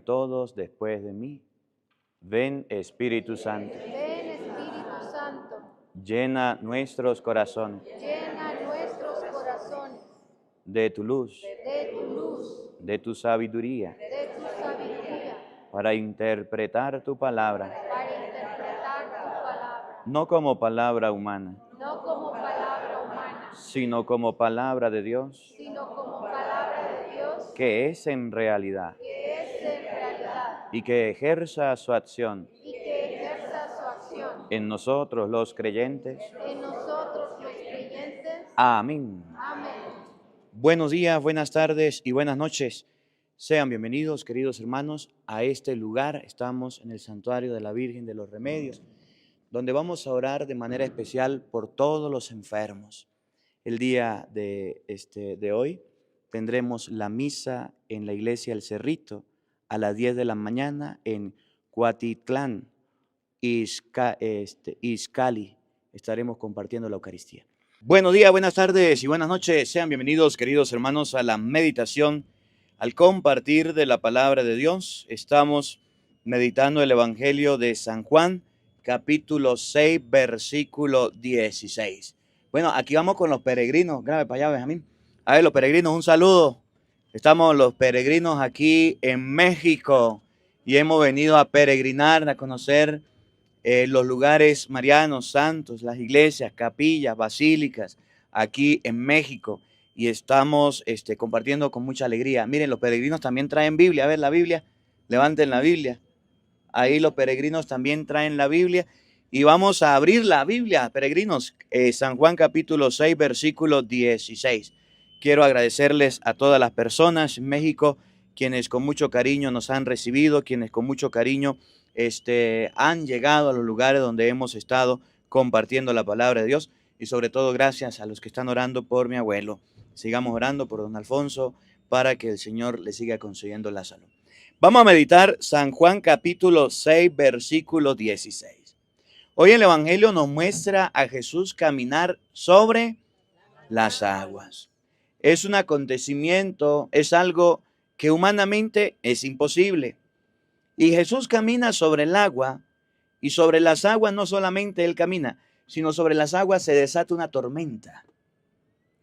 todos después de mí. Ven, Espíritu Santo. Ven, Espíritu Santo. Llena nuestros corazones Llena nuestros corazones de tu luz, de tu luz, de tu sabiduría, de tu sabiduría, para interpretar tu palabra, para interpretar tu palabra, no como palabra humana, no como palabra humana, sino como palabra de Dios, sino como palabra de Dios, que es en realidad, que es en realidad, y que ejerza su acción y que ejerza su acción en nosotros los creyentes. en nosotros los creyentes. Amén. Amén. Buenos días, buenas tardes y buenas noches. Sean bienvenidos, queridos hermanos, a este lugar. Estamos en el Santuario de la Virgen de los Remedios, donde vamos a orar de manera especial por todos los enfermos. El día de hoy tendremos la misa en la iglesia El Cerrito a las 10 de la mañana en Cuatitlán, Izcalli. Estaremos compartiendo la Eucaristía. Buenos días, buenas tardes y buenas noches. Sean bienvenidos, queridos hermanos, a la meditación, al compartir de la palabra de Dios. Estamos meditando el Evangelio de San Juan, capítulo 6, versículo 16. Bueno, aquí vamos con los peregrinos. Grabe para allá, Benjamín. A ver, los peregrinos, un saludo. Estamos los peregrinos aquí en México y hemos venido a peregrinar, a conocer los lugares marianos, santos, las iglesias, capillas, basílicas, aquí en México. Y estamos compartiendo con mucha alegría. Miren, los peregrinos también traen Biblia. A ver, la Biblia, levanten la Biblia. Ahí los peregrinos también traen la Biblia. Y vamos a abrir la Biblia, peregrinos. San Juan capítulo 6, versículo 16. Quiero agradecerles a todas las personas en México, quienes con mucho cariño nos han recibido, quienes con mucho cariño han llegado a los lugares donde hemos estado compartiendo la palabra de Dios, y sobre todo gracias a los que están orando por mi abuelo. Sigamos orando por don Alfonso para que el Señor le siga concediendo la salud. Vamos a meditar San Juan capítulo 6, versículo 16. Hoy el Evangelio nos muestra a Jesús caminar sobre las aguas. Es un acontecimiento, es algo que humanamente es imposible. Y Jesús camina sobre el agua, y sobre las aguas no solamente Él camina, sino sobre las aguas se desata una tormenta.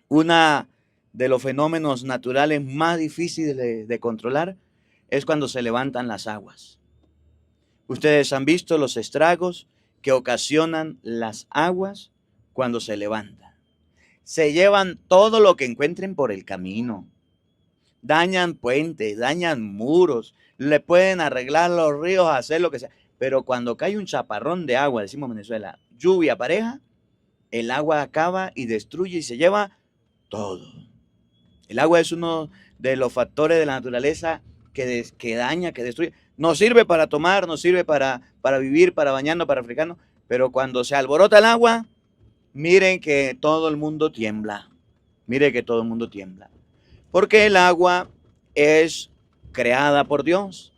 Una de los fenómenos naturales más difíciles de controlar es cuando se levantan las aguas. Ustedes han visto los estragos que ocasionan las aguas cuando se levantan. Se llevan todo lo que encuentren por el camino. Dañan puentes, dañan muros, le pueden arreglar los ríos, hacer lo que sea. Pero cuando cae un chaparrón de agua, decimos en Venezuela, lluvia pareja, el agua acaba y destruye y se lleva todo. El agua es uno de los factores de la naturaleza que daña, que destruye. Nos sirve para tomar, nos sirve para vivir, para bañarnos, para refrescarnos, pero cuando se alborota el agua, miren que todo el mundo tiembla. Miren que todo el mundo tiembla. Porque el agua es creada por Dios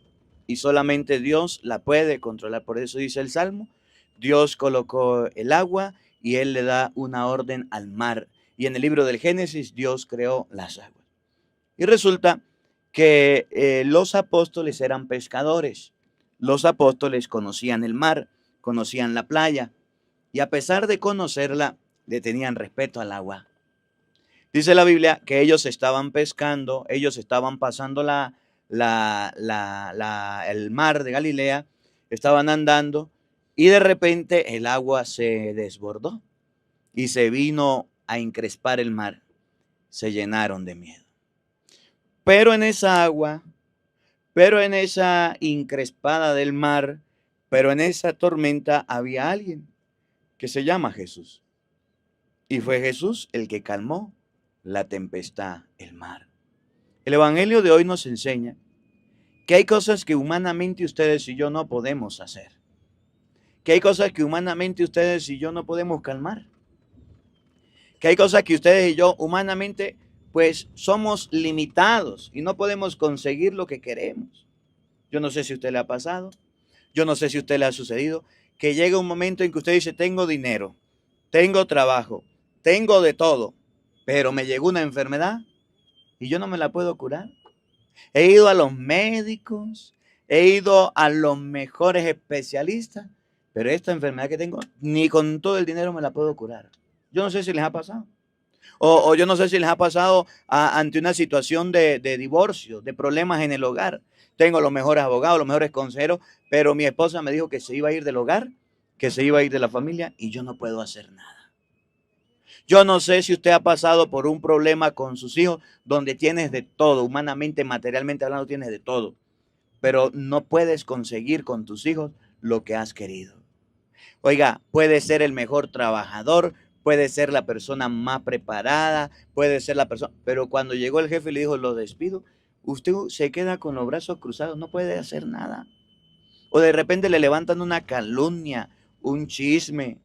y solamente Dios la puede controlar. Por eso dice el Salmo, Dios colocó el agua y Él le da una orden al mar. Y en el libro del Génesis, Dios creó las aguas. Y resulta que los apóstoles eran pescadores. Los apóstoles conocían el mar, conocían la playa. Y a pesar de conocerla, le tenían respeto al agua. Dice la Biblia que ellos estaban pescando, ellos estaban pasando el mar de Galilea, estaban andando y de repente el agua se desbordó y se vino a encrespar el mar. Se llenaron de miedo. Pero en esa agua, pero en esa encrespada del mar, pero en esa tormenta había alguien que se llama Jesús. Y fue Jesús el que calmó la tempestad, el mar. El Evangelio de hoy nos enseña que hay cosas que humanamente ustedes y yo no podemos hacer. Que hay cosas que humanamente ustedes y yo no podemos calmar. Que hay cosas que ustedes y yo humanamente pues somos limitados y no podemos conseguir lo que queremos. Yo no sé si a usted le ha pasado, yo no sé si a usted le ha sucedido, que llega un momento en que usted dice, tengo dinero, tengo trabajo, tengo de todo, pero me llegó una enfermedad y yo no me la puedo curar. He ido a los médicos, he ido a los mejores especialistas, pero esta enfermedad que tengo, ni con todo el dinero me la puedo curar. Yo no sé si les ha pasado. O yo no sé si les ha pasado ante una situación de divorcio, de problemas en el hogar. Tengo los mejores abogados, los mejores consejeros, pero mi esposa me dijo que se iba a ir del hogar, que se iba a ir de la familia y yo no puedo hacer nada. Yo no sé si usted ha pasado por un problema con sus hijos donde tienes de todo, humanamente, materialmente hablando, tienes de todo, pero no puedes conseguir con tus hijos lo que has querido. Oiga, puede ser el mejor trabajador, puede ser la persona más preparada, puede ser la persona, pero cuando llegó el jefe y le dijo, lo despido, usted se queda con los brazos cruzados, no puede hacer nada. O de repente le levantan una calumnia, un chisme.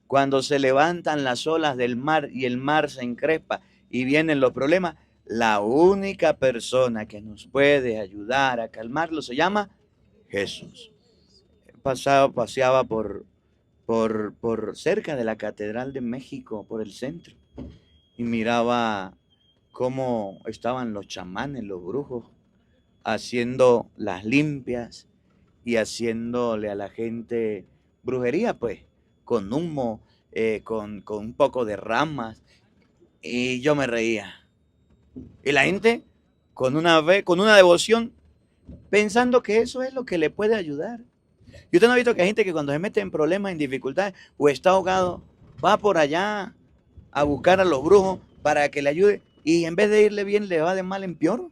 Cuando se levantan las olas del mar y el mar se encrespa y vienen los problemas, la única persona que nos puede ayudar a calmarlo se llama Jesús. Paseaba por cerca de la Catedral de México, por el centro, y miraba cómo estaban los chamanes, los brujos, haciendo las limpias y haciéndole a la gente brujería, pues, con humo, con un poco de ramas, y yo me reía. Y la gente con una devoción, pensando que eso es lo que le puede ayudar. Y usted no ha visto que hay gente que cuando se mete en problemas, en dificultades o está ahogado, va por allá a buscar a los brujos para que le ayude y en vez de irle bien, le va de mal en peor.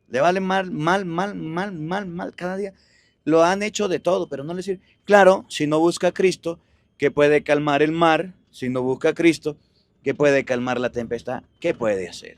Le vale mal cada día. Lo han hecho de todo, pero no le sirve. Claro, si no busca a Cristo, que puede calmar el mar, si no busca a Cristo, que puede calmar la tempestad, ¿qué puede hacer?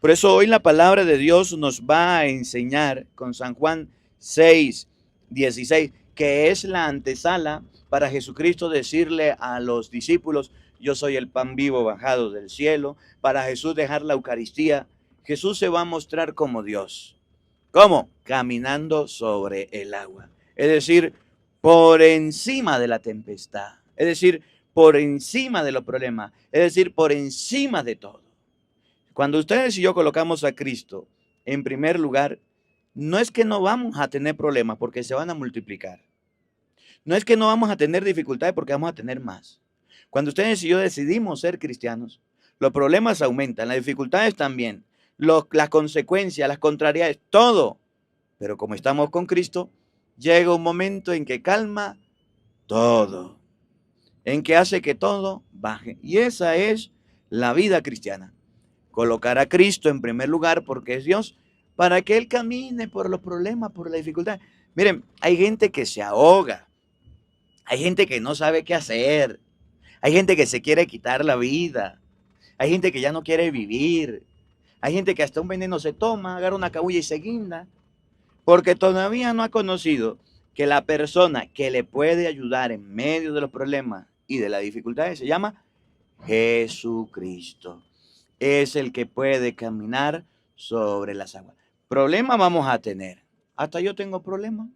Por eso hoy la palabra de Dios nos va a enseñar con San Juan 6:16, que es la antesala para Jesucristo decirle a los discípulos, yo soy el pan vivo bajado del cielo, para Jesús dejar la Eucaristía. Jesús se va a mostrar como Dios. ¿Cómo? Caminando sobre el agua. Es decir, por encima de la tempestad. Es decir, por encima de los problemas. Es decir, por encima de todo. Cuando ustedes y yo colocamos a Cristo en primer lugar, no es que no vamos a tener problemas porque se van a multiplicar. No es que no vamos a tener dificultades porque vamos a tener más. Cuando ustedes y yo decidimos ser cristianos, los problemas aumentan, las dificultades también, las consecuencias, las contrariedades, todo. Pero como estamos con Cristo, llega un momento en que calma todo, en que hace que todo baje. Y esa es la vida cristiana. Colocar a Cristo en primer lugar porque es Dios, para que Él camine por los problemas, por la dificultad. Miren, hay gente que se ahoga, hay gente que no sabe qué hacer, hay gente que se quiere quitar la vida, hay gente que ya no quiere vivir, hay gente que hasta un veneno se toma, agarra una cabulla y se guinda, porque todavía no ha conocido que la persona que le puede ayudar en medio de los problemas y de las dificultades se llama Jesucristo. Es el que puede caminar sobre las aguas. Problemas vamos a tener. Hasta yo tengo problemas.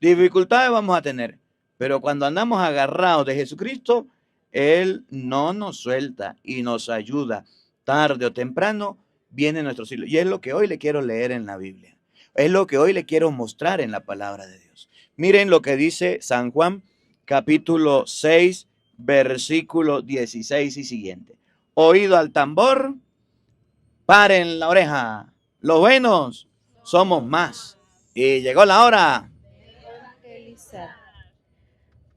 Dificultades vamos a tener. Pero cuando andamos agarrados de Jesucristo, Él no nos suelta y nos ayuda. Tarde o temprano viene nuestro siglo. Y es lo que hoy le quiero leer en la Biblia. Es lo que hoy le quiero mostrar en la palabra de Dios. Miren lo que dice San Juan, capítulo 6, versículo 16 y siguiente. Oído al tambor, paren la oreja. Los buenos somos más. Y llegó la hora. Evangelizar.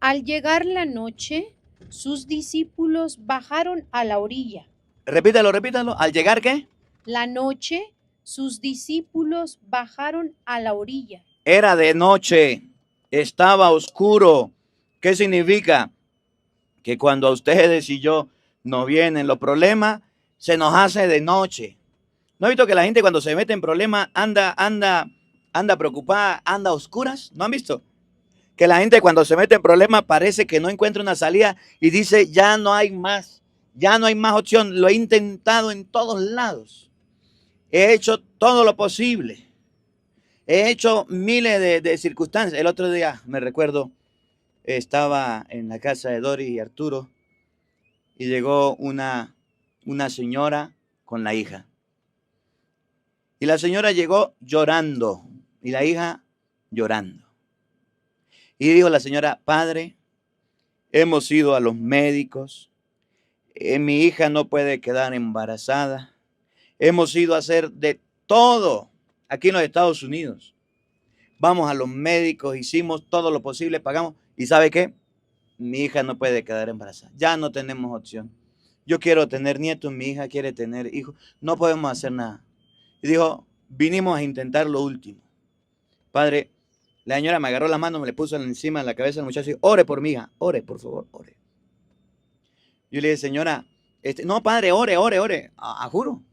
Al llegar la noche, sus discípulos bajaron a la orilla. Repítalo, repítalo. ¿Al llegar qué? La noche, sus discípulos bajaron a la orilla. Era de noche. Estaba oscuro. ¿Qué significa? Que cuando ustedes y yo nos vienen los problemas, se nos hace de noche. ¿No han visto que la gente cuando se mete en problemas anda preocupada, anda a oscuras? ¿No han visto? Que la gente cuando se mete en problemas parece que no encuentra una salida y dice, ya no hay más, ya no hay más opción. Lo he intentado en todos lados. He hecho todo lo posible. He hecho miles de circunstancias. El otro día, me recuerdo, estaba en la casa de Dori y Arturo y llegó una señora con la hija. Y la señora llegó llorando y la hija llorando. Y dijo la señora, padre, hemos ido a los médicos, mi hija no puede quedar embarazada, hemos ido a hacer de todo aquí en los Estados Unidos. Vamos a los médicos, hicimos todo lo posible, pagamos. ¿Y sabe qué? Mi hija no puede quedar embarazada. Ya no tenemos opción. Yo quiero tener nietos, mi hija quiere tener hijos. No podemos hacer nada. Y dijo, vinimos a intentar lo último. Padre, la señora me agarró la mano, me le puso encima de la cabeza del muchacho y dijo, ore por mi hija, ore, por favor, ore. Yo le dije, señora, no, padre, ore. Juro,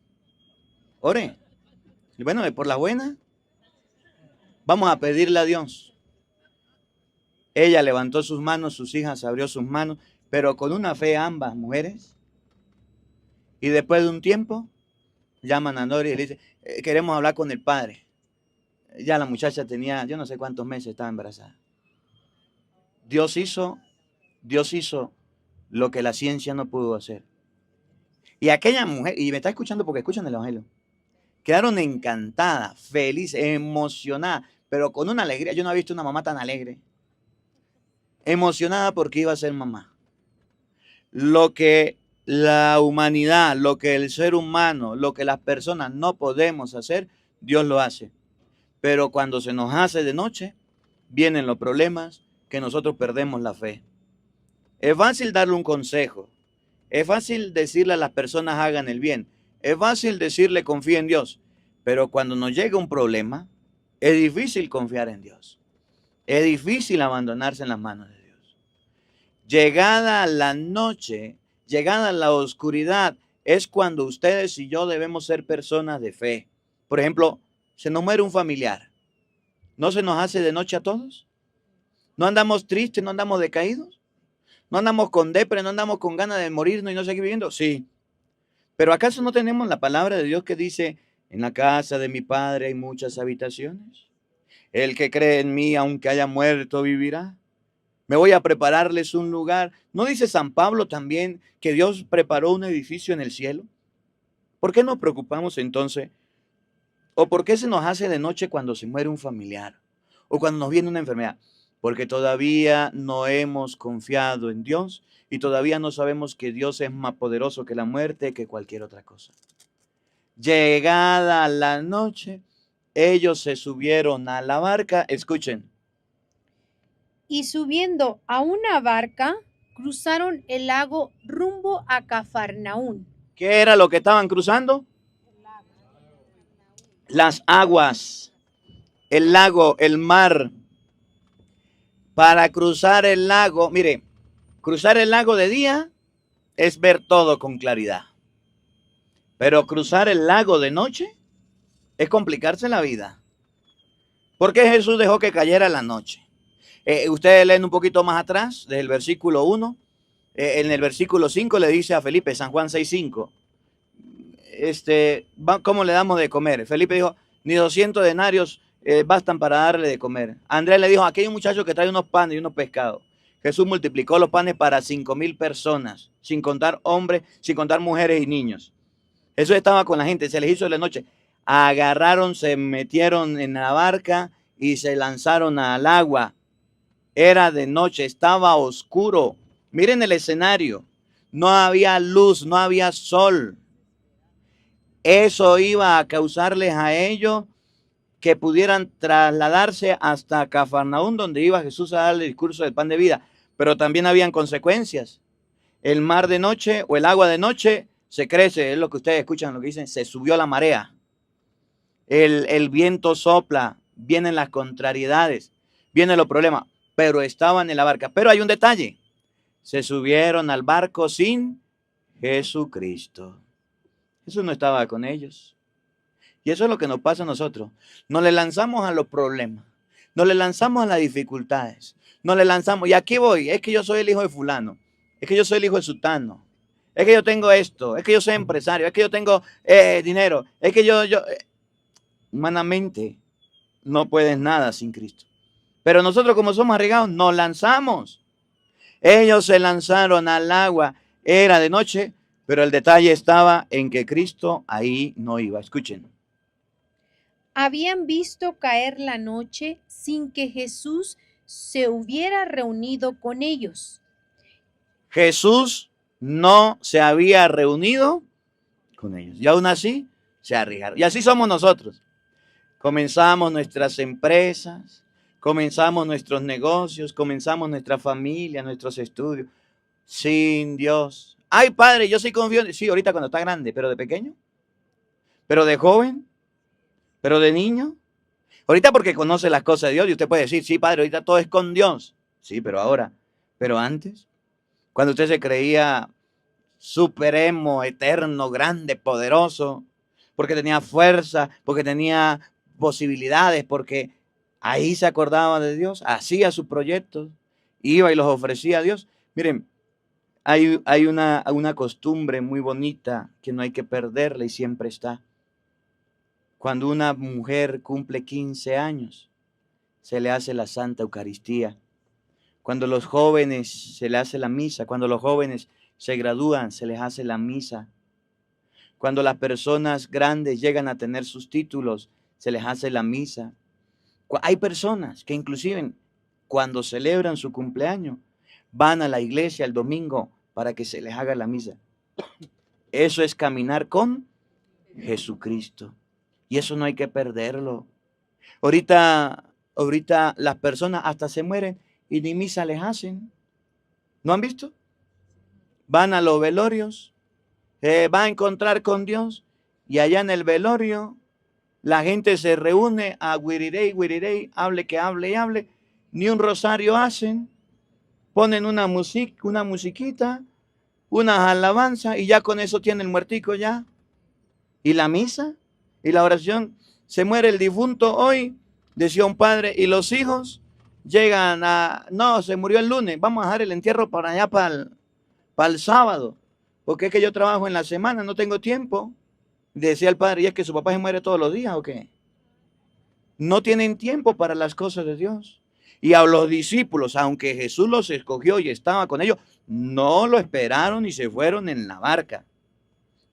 ore. Y bueno, por la buena, vamos a pedirle a Dios. Ella levantó sus manos, sus hijas abrió sus manos, pero con una fe ambas mujeres. Y después de un tiempo, llaman a Nori y le dicen, queremos hablar con el padre. Ya la muchacha tenía, yo no sé cuántos meses, estaba embarazada. Dios hizo lo que la ciencia no pudo hacer. Y aquella mujer, y me está escuchando porque escuchan el Evangelio, quedaron encantadas, felices, emocionadas, pero con una alegría. Yo no había visto una mamá tan alegre. Emocionada porque iba a ser mamá. Lo que la humanidad, lo que el ser humano, lo que las personas no podemos hacer, Dios lo hace. Pero cuando se nos hace de noche, vienen los problemas que nosotros perdemos la fe. Es fácil darle un consejo. Es fácil decirle a las personas hagan el bien. Es fácil decirle confía en Dios. Pero cuando nos llega un problema, es difícil confiar en Dios. Es difícil abandonarse en las manos de Dios. Llegada la noche, llegada la oscuridad, es cuando ustedes y yo debemos ser personas de fe. Por ejemplo, se nos muere un familiar. ¿No se nos hace de noche a todos? ¿No andamos tristes, no andamos decaídos? ¿No andamos con depre, no andamos con ganas de morirnos y no seguir viviendo? Sí. Pero ¿acaso no tenemos la palabra de Dios que dice, en la casa de mi Padre hay muchas habitaciones? El que cree en mí, aunque haya muerto, vivirá. Me voy a prepararles un lugar. ¿No dice San Pablo también que Dios preparó un edificio en el cielo? ¿Por qué nos preocupamos entonces? ¿O por qué se nos hace de noche cuando se muere un familiar? ¿O cuando nos viene una enfermedad? Porque todavía no hemos confiado en Dios y todavía no sabemos que Dios es más poderoso que la muerte, que cualquier otra cosa. Llegada la noche, ellos se subieron a la barca, escuchen. Y subiendo a una barca, cruzaron el lago rumbo a Cafarnaún. ¿Qué era lo que estaban cruzando? Las aguas, el lago, el mar. Para cruzar el lago, mire, cruzar el lago de día es ver todo con claridad. Pero cruzar el lago de noche es complicarse la vida. ¿Por qué Jesús dejó que cayera la noche? Ustedes leen un poquito más atrás, desde el versículo 1. En el versículo 5 le dice a Felipe, San Juan 6:5, ¿cómo le damos de comer? Felipe dijo, ni 200 denarios bastan para darle de comer. Andrés le dijo, aquí hay un muchacho que trae unos panes y unos pescados. Jesús multiplicó los panes para 5,000 personas, sin contar hombres, sin contar mujeres y niños. Jesús estaba con la gente, se les hizo de la noche. Agarraron, se metieron en la barca y se lanzaron al agua. Era de noche, estaba oscuro. Miren el escenario. No había luz, no había sol. Eso iba a causarles a ellos que pudieran trasladarse hasta Cafarnaún, donde iba Jesús a dar el discurso del pan de vida. Pero también habían consecuencias. El mar de noche o el agua de noche se crece, es lo que ustedes escuchan, lo que dicen, se subió la marea. El viento sopla, vienen las contrariedades, vienen los problemas, pero estaban en la barca. Pero hay un detalle, se subieron al barco sin Jesucristo. Jesús no estaba con ellos. Y eso es lo que nos pasa a nosotros. Nos le lanzamos a los problemas, nos le lanzamos a las dificultades, nos le lanzamos, y aquí voy, es que yo soy el hijo de fulano, es que yo soy el hijo de sutano, es que yo tengo esto, es que yo soy empresario, es que yo tengo dinero, es que yo humanamente no puedes nada sin Cristo. Pero nosotros, como somos arriesgados, nos lanzamos. Ellos se lanzaron al agua, era de noche, pero el detalle estaba en que Cristo ahí no iba. Escuchen. Habían visto caer la noche sin que Jesús se hubiera reunido con ellos. Jesús no se había reunido con ellos. Y aún así se arriesgaron. Y así somos nosotros. Comenzamos nuestras empresas, comenzamos nuestros negocios, comenzamos nuestra familia, nuestros estudios, sin Dios. Ay, padre, yo sí confío en... Sí, ahorita cuando está grande, pero de pequeño, pero de joven, pero de niño. Ahorita porque conoce las cosas de Dios y usted puede decir, sí, padre, ahorita todo es con Dios. Sí, pero ahora, pero antes, cuando usted se creía supremo, eterno, grande, poderoso, porque tenía fuerza, porque tenía posibilidades, porque ahí se acordaba de Dios, hacía sus proyectos, iba y los ofrecía a Dios. Miren, hay una costumbre muy bonita que no hay que perderla y siempre está. Cuando una mujer cumple 15 años, se le hace la Santa Eucaristía. Cuando los jóvenes se le hace la misa, cuando los jóvenes se gradúan, se les hace la misa. Cuando las personas grandes llegan a tener sus títulos, se les hace la misa. Hay personas que inclusive cuando celebran su cumpleaños, van a la iglesia el domingo para que se les haga la misa. Eso es caminar con Jesucristo. Y eso no hay que perderlo. Ahorita las personas hasta se mueren y ni misa les hacen. ¿No han visto? Van a los velorios, va a encontrar con Dios y allá en el velorio la gente se reúne a guirirey, hable que hable y hable, ni un rosario hacen, ponen una musiquita, unas alabanzas y ya con eso tiene el muertico ya. ¿Y la misa? ¿Y la oración? Se muere el difunto hoy, decía un padre, y los hijos llegan a, no, se murió el lunes, vamos a dejar el entierro para allá para el sábado, porque es que yo trabajo en la semana, no tengo tiempo. Decía el padre, ¿y es que su papá se muere todos los días o qué? No tienen tiempo para las cosas de Dios. Y a los discípulos, aunque Jesús los escogió y estaba con ellos, no lo esperaron y se fueron en la barca.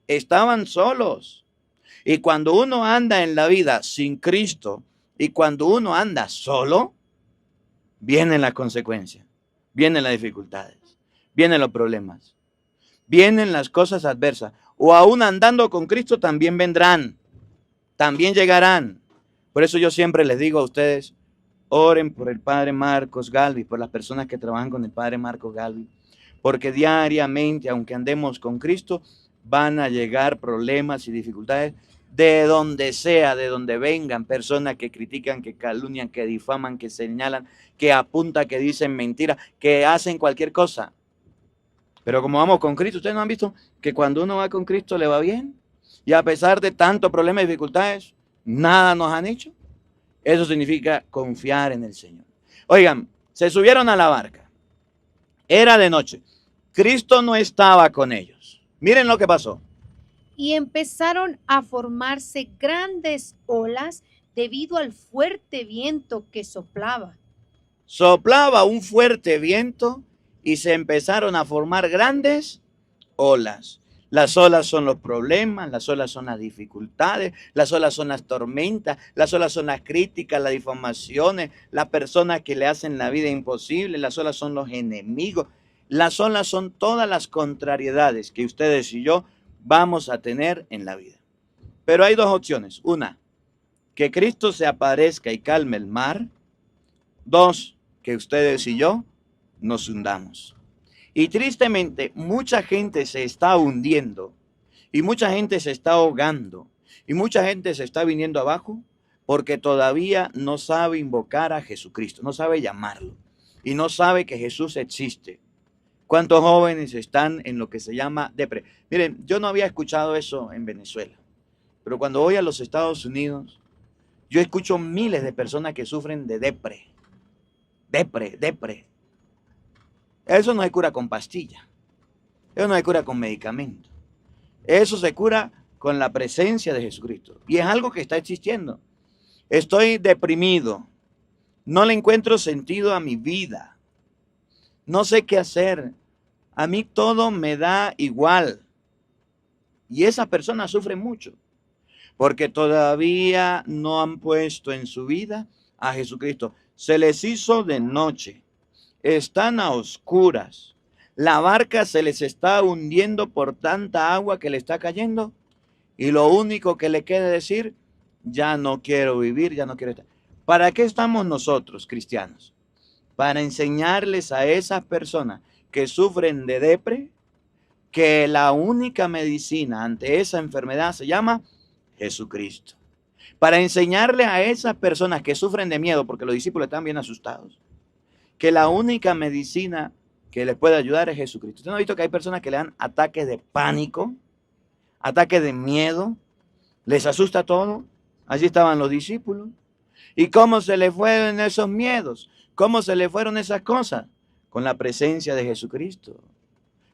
Estaban solos. Y cuando uno anda en la vida sin Cristo y cuando uno anda solo, vienen las consecuencias, vienen las dificultades, vienen los problemas, vienen las cosas adversas. O aún andando con Cristo también vendrán, también llegarán. Por eso yo siempre les digo a ustedes, oren por el Padre Marcos Galvi, por las personas que trabajan con el Padre Marcos Galvi, porque diariamente, aunque andemos con Cristo, van a llegar problemas y dificultades de donde sea, de donde vengan, personas que critican, que calumnian, que difaman, que señalan, que apuntan, que dicen mentiras, que hacen cualquier cosa. Pero como vamos con Cristo, ustedes no han visto que cuando uno va con Cristo le va bien. Y a pesar de tantos problemas y dificultades, nada nos han hecho. Eso significa confiar en el Señor. Oigan, se subieron a la barca. Era de noche. Cristo no estaba con ellos. Miren lo que pasó. Y empezaron a formarse grandes olas debido al fuerte viento que soplaba. Soplaba un fuerte viento y se empezaron a formar grandes olas. Las olas son los problemas, las olas son las dificultades, las olas son las tormentas, las olas son las críticas, las difamaciones, las personas que le hacen la vida imposible, las olas son los enemigos, las olas son todas las contrariedades que ustedes y yo vamos a tener en la vida. Pero hay dos opciones. Una, que Cristo se aparezca y calme el mar. Dos, que ustedes y yo nos hundamos. Y tristemente, mucha gente se está hundiendo y mucha gente se está ahogando y mucha gente se está viniendo abajo porque todavía no sabe invocar a Jesucristo, no sabe llamarlo y no sabe que Jesús existe. ¿Cuántos jóvenes están en lo que se llama depre? Miren, yo no había escuchado eso en Venezuela, pero cuando voy a los Estados Unidos, yo escucho miles de personas que sufren de depre. Eso no se cura con pastilla. Eso no se cura con medicamento. Eso se cura con la presencia de Jesucristo. Y es algo que está existiendo. Estoy deprimido. No le encuentro sentido a mi vida. No sé qué hacer. A mí todo me da igual. Y esa persona sufre mucho. porque todavía no han puesto en su vida a Jesucristo. Se les hizo de noche, están a oscuras, la barca se les está hundiendo por tanta agua que le está cayendo y lo único que le queda decir, ya no quiero vivir, ya no quiero estar. ¿Para qué estamos nosotros, cristianos? Para enseñarles a esas personas que sufren de depre que la única medicina ante esa enfermedad se llama Jesucristo. Para enseñarle a esas personas que sufren de miedo, porque los discípulos están bien asustados, que la única medicina que les puede ayudar es Jesucristo. ¿Usted no ha visto que hay personas que le dan ataques de pánico, ataques de miedo, les asusta todo? Allí estaban los discípulos. ¿Y cómo se les fueron esos miedos? ¿Cómo se les fueron esas cosas? Con la presencia de Jesucristo,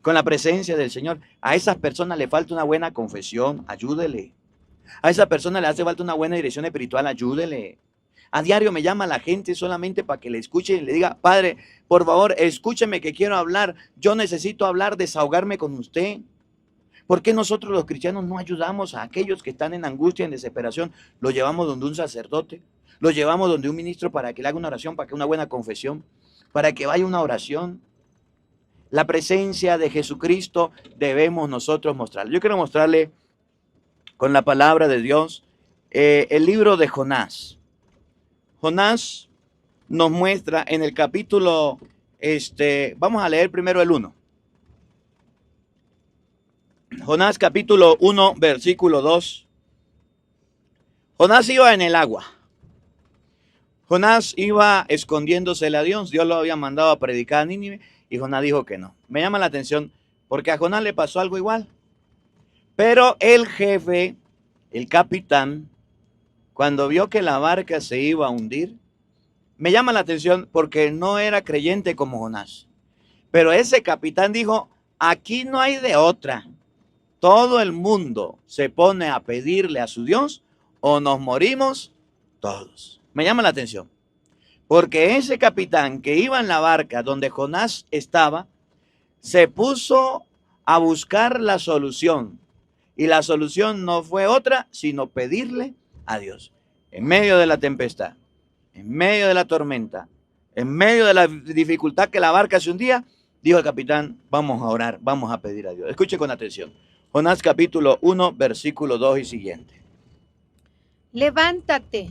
con la presencia del Señor. A esas personas le falta una buena confesión, ayúdele. A esa persona le hace falta una buena dirección espiritual, ayúdele. A diario me llama la gente solamente para que le escuche y le diga, Padre, por favor, escúcheme que quiero hablar. Yo necesito hablar, desahogarme con usted. ¿Por qué nosotros los cristianos no ayudamos a aquellos que están en angustia, en desesperación? Los llevamos donde un sacerdote, los llevamos donde un ministro para que le haga una oración, para que una buena confesión, para que vaya una oración. La presencia de Jesucristo debemos nosotros mostrarle. Yo quiero mostrarle con la palabra de Dios el libro de Jonás. Jonás nos muestra en el capítulo, vamos a leer primero el 1. Jonás capítulo 1, versículo 2. Jonás iba en el agua. Jonás iba escondiéndosele a Dios. Dios lo había mandado a predicar a Nínive y Jonás dijo que no. Me llama la atención porque a Jonás le pasó algo igual. Pero el jefe, el capitán, cuando vio que la barca se iba a hundir, me llama la atención porque no era creyente como Jonás. Pero ese capitán dijo, aquí no hay de otra. Todo el mundo se pone a pedirle a su Dios o nos morimos todos. Me llama la atención porque ese capitán que iba en la barca donde Jonás estaba, se puso a buscar la solución. Y la solución no fue otra, sino pedirle a Dios. En medio de la tempestad, en medio de la tormenta, en medio de la dificultad que la barca se hundía, dijo el capitán, vamos a orar, vamos a pedir a Dios. Escuche con atención. Jonás capítulo 1, versículo 2 y siguiente. Levántate,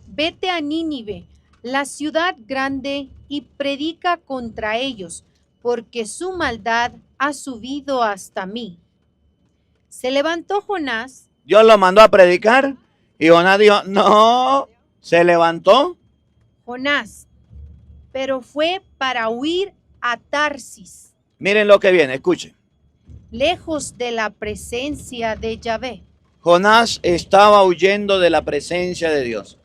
vete a Nínive, la ciudad grande, y predica contra ellos, porque su maldad ha subido hasta mí. Se levantó Jonás. Dios lo mandó a predicar y Jonás dijo, no, se levantó. Jonás, pero fue para huir a Tarsis. Miren lo que viene, escuchen. Lejos de la presencia de Yahvé. Jonás estaba huyendo de la presencia de Dios.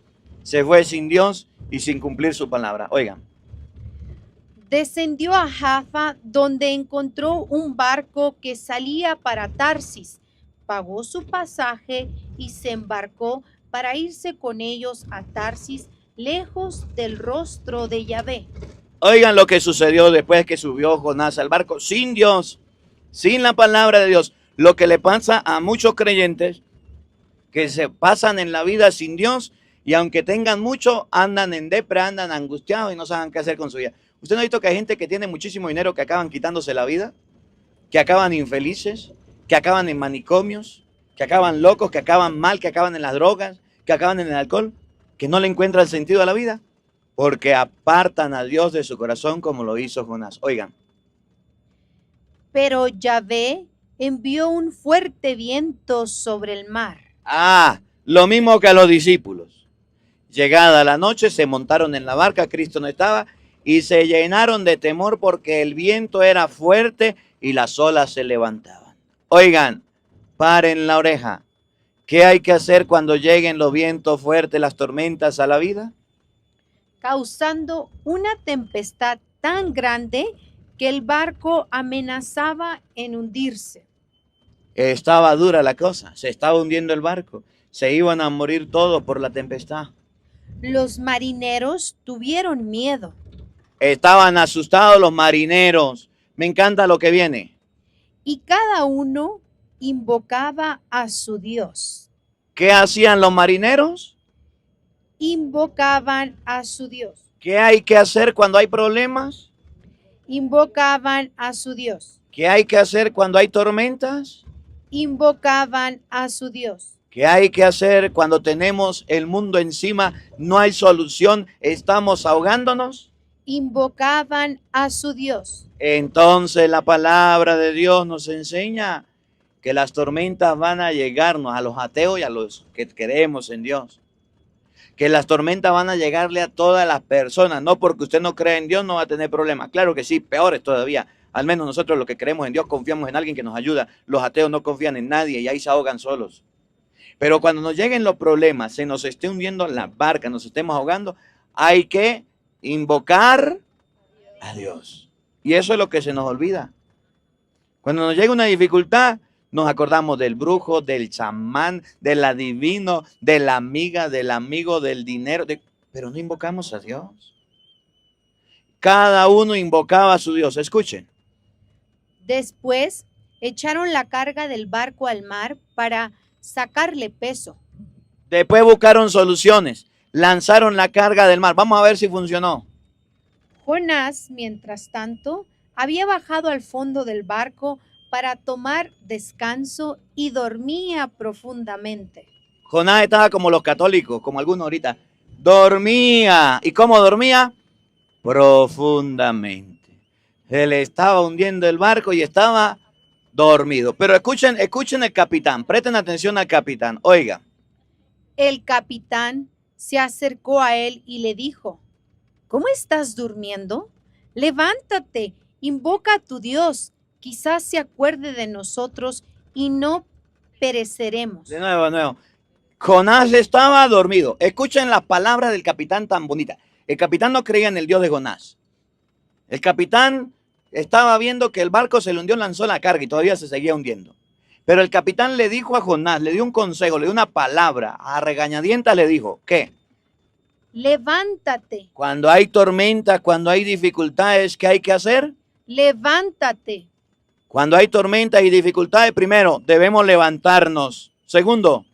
Se fue sin Dios y sin cumplir su palabra. Oigan. Descendió a Jaffa, donde encontró un barco que salía para Tarsis. Pagó su pasaje y se embarcó para irse con ellos a Tarsis, lejos del rostro de Yahvé. Oigan lo que sucedió después que subió Jonás al barco, sin Dios, sin la palabra de Dios. Lo que le pasa a muchos creyentes que se pasan en la vida sin Dios y aunque tengan mucho, andan en depre, andan angustiados y no saben qué hacer con su vida. ¿Usted no ha visto que hay gente que tiene muchísimo dinero que acaban quitándose la vida? Que acaban infelices, que acaban en manicomios, que acaban locos, que acaban mal, que acaban en las drogas, que acaban en el alcohol, que no le encuentran sentido a la vida, porque apartan a Dios de su corazón como lo hizo Jonás. Oigan. Pero Yahvé envió un fuerte viento sobre el mar. Lo mismo que a los discípulos. Llegada la noche, se montaron en la barca, Cristo no estaba, y se llenaron de temor porque el viento era fuerte y las olas se levantaban. Oigan, paren la oreja. ¿Qué hay que hacer cuando lleguen los vientos fuertes, las tormentas a la vida? Causando una tempestad tan grande que el barco amenazaba en hundirse. Estaba dura la cosa, se estaba hundiendo el barco, se iban a morir todos por la tempestad. Los marineros tuvieron miedo. Estaban asustados los marineros. Me encanta lo que viene. Y cada uno invocaba a su Dios. ¿Qué hacían los marineros? Invocaban a su Dios. ¿Qué hay que hacer cuando hay problemas? Invocaban a su Dios. ¿Qué hay que hacer cuando hay tormentas? Invocaban a su Dios. ¿Qué hay que hacer cuando tenemos el mundo encima? No hay solución, estamos ahogándonos. Invocaban a su Dios. Entonces la palabra de Dios nos enseña que las tormentas van a llegarnos a los ateos y a los que creemos en Dios. Que las tormentas van a llegarle a todas las personas. No porque usted no cree en Dios no va a tener problemas. Claro que sí, peores todavía. Al menos nosotros los que creemos en Dios confiamos en alguien que nos ayuda. Los ateos no confían en nadie y ahí se ahogan solos. Pero cuando nos lleguen los problemas, se nos esté hundiendo la barca, nos estemos ahogando, hay que invocar a Dios. Y eso es lo que se nos olvida. Cuando nos llega una dificultad, nos acordamos del brujo, del chamán, del adivino, de la amiga, del amigo, del dinero, pero no invocamos a Dios. Cada uno invocaba a su Dios. Escuchen. Después echaron la carga del barco al mar para sacarle peso. Después buscaron soluciones. Lanzaron la carga del mar. Vamos a ver si funcionó. Jonás, mientras tanto, había bajado al fondo del barco para tomar descanso y dormía profundamente. Jonás estaba como los católicos, como algunos ahorita. Dormía. ¿Y cómo dormía? Profundamente. Se le estaba hundiendo el barco y estaba dormido. Pero escuchen el capitán. Presten atención al capitán. Oiga. El capitán se acercó a él y le dijo: ¿Cómo estás durmiendo? Levántate, invoca a tu Dios. Quizás se acuerde de nosotros y no pereceremos. De nuevo. Jonás estaba dormido. Escuchen las palabras del capitán tan bonitas. El capitán no creía en el Dios de Jonás. El capitán estaba viendo que el barco se le hundió, lanzó la carga y todavía se seguía hundiendo. Pero el capitán le dijo a Jonás, le dio un consejo, le dio una palabra, a regañadientas le dijo, ¿qué? Levántate. Cuando hay tormentas, cuando hay dificultades, ¿qué hay que hacer? Levántate. Cuando hay tormentas y dificultades, primero, debemos levantarnos. Segundo,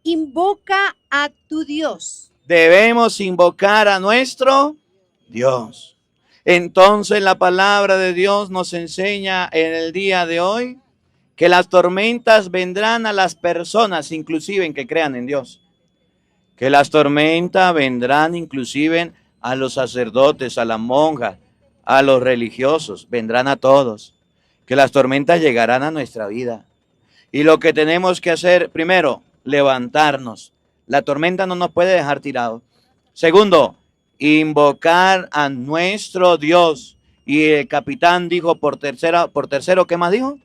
invoca a tu Dios. Debemos invocar a nuestro Dios. Entonces la palabra de Dios nos enseña en el día de hoy que las tormentas vendrán a las personas, inclusive en que crean en Dios. Que las tormentas vendrán inclusive a los sacerdotes, a las monjas, a los religiosos, vendrán a todos. Que las tormentas llegarán a nuestra vida. Y lo que tenemos que hacer, primero, levantarnos. La tormenta no nos puede dejar tirados. Segundo, invocar a nuestro Dios. Y el capitán dijo por tercero, ¿qué más dijo?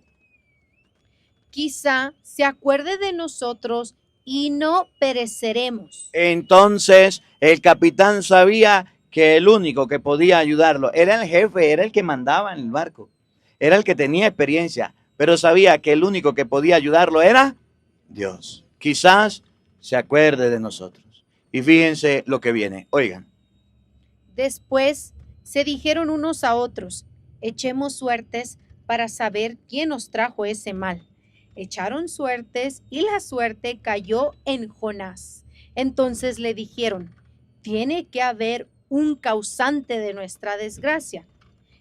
Quizá se acuerde de nosotros y no pereceremos. Entonces el capitán sabía que el único que podía ayudarlo era el jefe, era el que mandaba en el barco, era el que tenía experiencia, pero sabía que el único que podía ayudarlo era Dios. Quizás se acuerde de nosotros. Y fíjense lo que viene, oigan. Después se dijeron unos a otros: echemos suertes para saber quién nos trajo ese mal. Echaron suertes y la suerte cayó en Jonás. Entonces le dijeron: tiene que haber un causante de nuestra desgracia.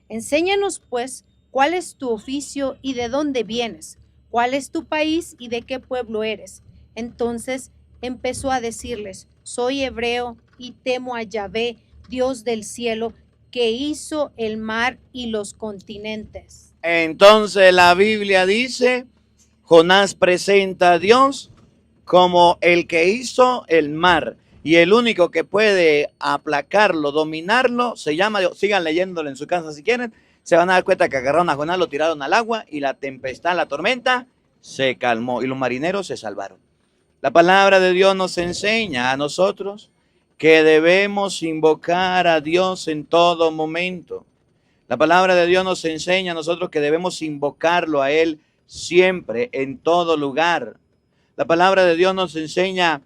Enséñanos pues cuál es tu oficio y de dónde vienes, cuál es tu país y de qué pueblo eres. Entonces empezó a decirles: soy hebreo y temo a Yahvé, Dios del cielo, que hizo el mar y los continentes. Entonces la Biblia dice, Jonás presenta a Dios como el que hizo el mar. Y el único que puede aplacarlo, dominarlo, se llama Dios. Sigan leyéndolo en su casa si quieren. Se van a dar cuenta que agarraron a Jonás, lo tiraron al agua y la tempestad, la tormenta, se calmó y los marineros se salvaron. La palabra de Dios nos enseña a nosotros que debemos invocar a Dios en todo momento. La palabra de Dios nos enseña a nosotros que debemos invocarlo a Él siempre, en todo lugar. La palabra de Dios nos enseña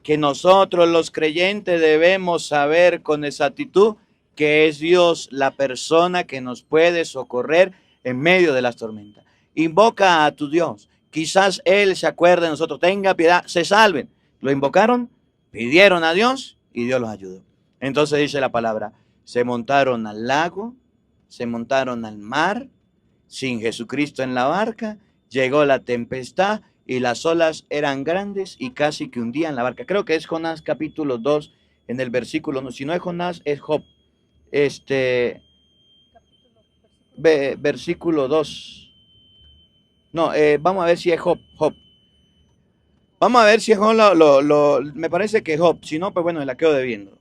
que nosotros los creyentes debemos saber con exactitud que es Dios la persona que nos puede socorrer en medio de las tormentas. Invoca a tu Dios. quizás Él se acuerde de nosotros, tenga piedad, se salven. Lo invocaron, pidieron a Dios y Dios los ayudó. Entonces dice la palabra, se montaron al lago, se montaron al mar, sin Jesucristo en la barca, llegó la tempestad y las olas eran grandes y casi que hundían la barca. Creo que es Jonás capítulo 2 en el versículo 1. Si no es Jonás, es Job. Versículo 2. No, vamos a ver si es Job. Vamos a ver si es Job, me parece que es Job. Si no, pues bueno, la quedo debiendo.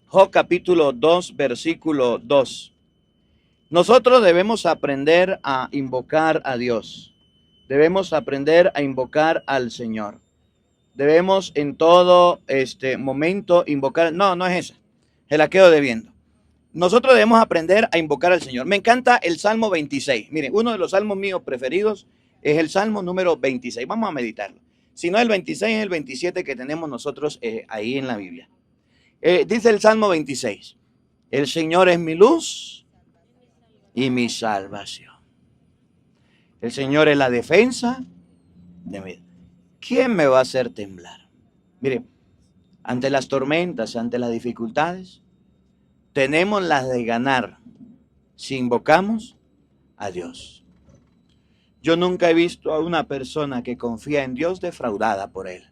Job capítulo 2, versículo 2. Nosotros debemos aprender a invocar a Dios. Debemos aprender a invocar al Señor. Debemos en todo momento invocar. No, no es esa. Se la quedo debiendo. Nosotros debemos aprender a invocar al Señor. Me encanta el Salmo 26. Miren, uno de los salmos míos preferidos es el Salmo número 26. Vamos a meditarlo. Si no el 26 es el 27 que tenemos nosotros ahí en la Biblia. Dice el Salmo 26. El Señor es mi luz y mi salvación. El Señor es la defensa de mi vida. ¿Quién me va a hacer temblar? Mire, ante las tormentas, ante las dificultades, tenemos las de ganar si invocamos a Dios. Yo nunca he visto a una persona que confía en Dios defraudada por Él.